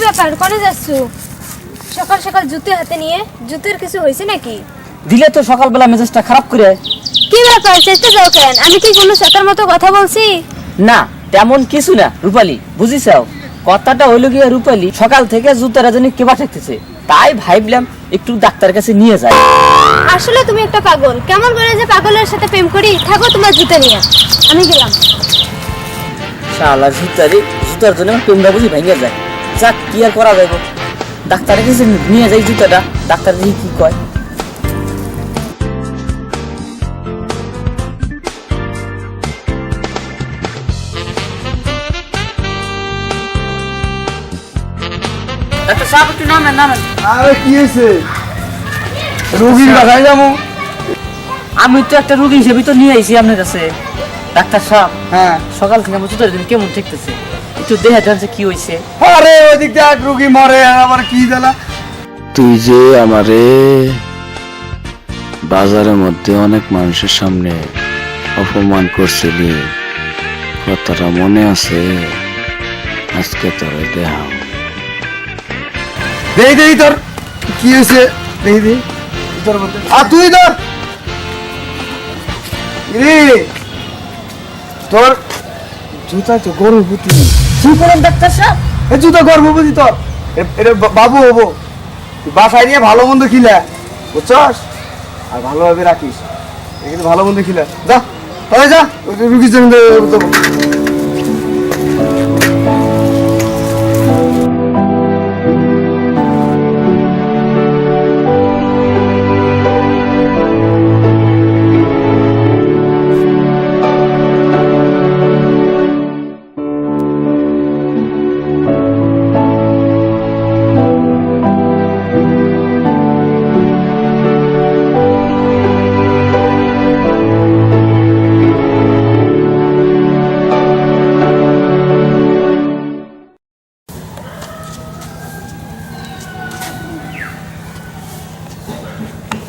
ব্যাপার, কোনে যাচ্ছো? সকাল সকাল জুতো হাতে নিয়ে? জুতোর কিছু হয়েছে নাকি? দিলে তো সকালবেলা মেজাজটা খারাপ করে। কি ব্যাপার, চেষ্টা যাও কেন? আমি কি কোনো সেতার মতো কথা বলছি? না তেমন কিছু না রূপালী, বুঝিছাও কথাটা হইল গিয়ে রূপালী সকাল থেকে জুতারা জানি কেবা ঠেকতেছে, তাই ভাবলাম একটু ডাক্তারের কাছে নিয়ে যাই। আসলে তুমি একটা পাগল। কেমন করে যে পাগলের সাথে প্রেম করি? থাকো তোমার জুতো নিয়ে, আমি গেলাম। শালা জুতার জন্য প্রেমটা বুঝি ভেঙে যায়। যাক কি আর করা যাবে, ডাক্তারের কাছে নিয়ে যাই জুতাটা, ডাক্তার দেখি কি কয়। ডাক্তার সাহেব একটু নামেন নামেন। আরে কি হয়েছে? রোগীর বাসায় যাবো। আমি তো একটা রোগী হিসেবে তো নিয়ে আইছি আপনার কাছে। ডাক্তার সাহেব হ্যাঁ, সকাল থেকে আমার জুতার দিন কেমন ঠেকতেছে, একটু দেখা যাচ্ছে কি হয়েছে। আরে ওইদিক দিয়ে এক রোগী মরে, আর আবার কি জ্বালা। তুই যে আমারে বাজারের মধ্যে অনেক মানুষের সামনে অপমান করছিলি, কথাটা মনে আছে? আজকে তোরে দেখাও। দেই দেই তোর কি হয়েছে, দেই দেই তোর মধ্যে। আর তুই ধর রে, তোর জুতা তো গর্ভবতী। কি করেন ডাক্তার সাহেব? এ জুতা গর্ভবতী তোর, এটা বাবু হবো। তুই বাসায় নিয়ে ভালো মন্দ খিলা, বুঝছস? আর ভালোভাবে রাখিস, কিন্তু ভালো মন্দ খিলা। যা তাহলে যা, রুগীর জন্য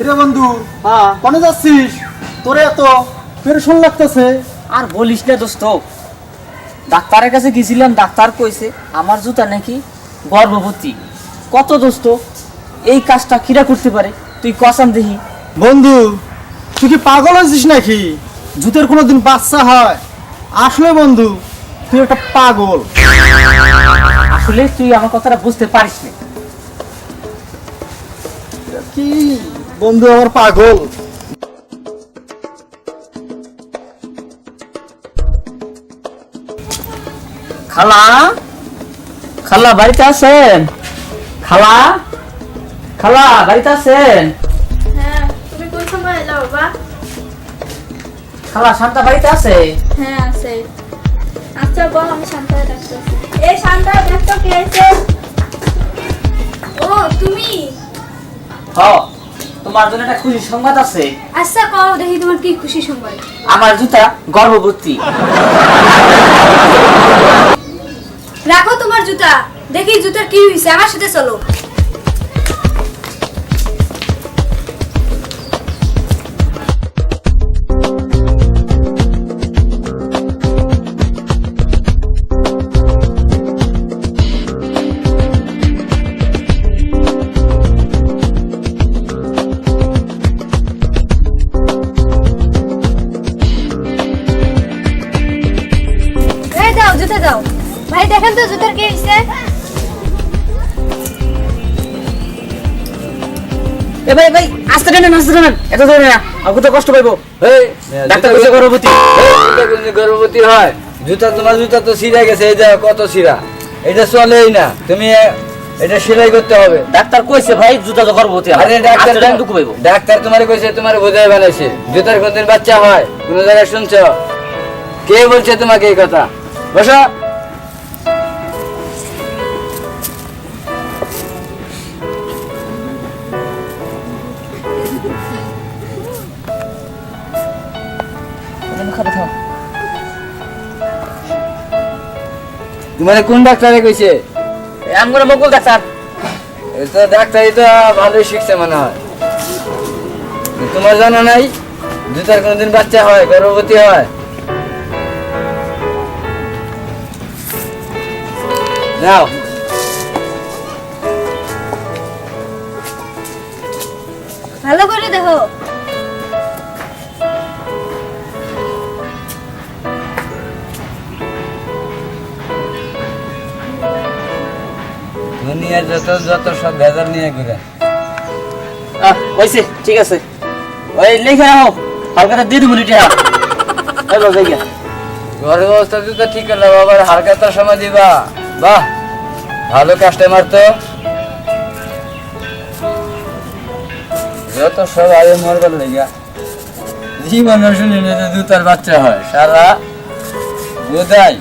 রে বন্ধু। হ্যাঁ, কোনে যাচ্ছিস? তোরে এত পেরেশান লাগতেছে। আর বলিস না দোস্ত, ডাক্তারের কাছে গেছিলাম, ডাক্তার কইছে আমার জুতা নাকি গর্ভবতী। কত দোস্ত এই কাজটা কিরা করতে পারে, তুই কসাম দেখি। বন্ধু তুই কি পাগল আছিস নাকি? জুতের কোনোদিন বাচ্চা হয়? আসলে বন্ধু তুই একটা পাগল। আসলে তুই আমার কথাটা বুঝতে পারিস না। কি বন্ধু আমার পাগল? খালা, খালা বাড়িতে আছেন? খালা, খালা বাড়িতে আছেন? হ্যাঁ, তুমি কোন সময় এলো বাবা? খালা শান্তা বাড়িতে আছে? হ্যাঁ আছে। আচ্ছা বল, আমি শান্তায় ডাকতেছি। এই শান্তা, দেখতো কে আছে? ও তুমি? হ, তোমার জন্য একটা খুশি সংবাদ আছে। আচ্ছা কও দেখি, তোমার কি খুশি সংবাদ? আমার জুতা গর্ভবতী। রাখো তোমার জুতা, দেখি জুতার কি হয়েছে। আমার সাথে চলো। দাও জুতা দাও। ভাই দেখেন তো জুতার কি হয়েছে? এ ভাই ভাই আস্তে টানেন, আস্তে টানেন, এত ধরে না, আমাকে তো কষ্ট পাইবো। এই ডাক্তার কইছে গর্ভবতী। গর্ভবতী হয়? জুতা, তোমার জুতা তো ছিঁড়ে গেছে, এই দেখো কত ছিঁড়া। এটা চলেই না, তুমি এটা সেলাই করতে হবে। ডাক্তার কইছে ভাই জুতা তো গর্ভবতী। আরে ডাক্তার, দুঃখ পাইবো। ডাক্তার তোমার কইছে, তোমার বোঝাই বানাইছে জুতার কোনদিন বাচ্চা হয়? কোন জায়গায় শুনছো? কে বলছে তোমাকে এই কথা? বসো। তোমার কোন ডাক্তারে কইছে? আমগরে মকবুল ডাক্তার। এটা ডাক্তারি তো ভালোই শিখছে মনে হয়। তোমার জানা নাই জুতার কোনদিন বাচ্চা হয়, গর্ভবতী হয়? নাও ভালো করে দেখো। দুনিয়ার যত যত সব ভেজাল নিয়ে ঘুরে। হয়েছে, ঠিক আছে। ওই লিখে রাখো, হালকাটা দিয়ে দেবো লিটে। ঘরের অবস্থা তো ঠিক করলাম, আবার হালকাতার সময় দিবা। বাহ, ভালো কাস্টমার তো। যত সব আগে মরবার লেগা জীবন শুনি না যে জুতার বাচ্চা হয়, সারা বোধাই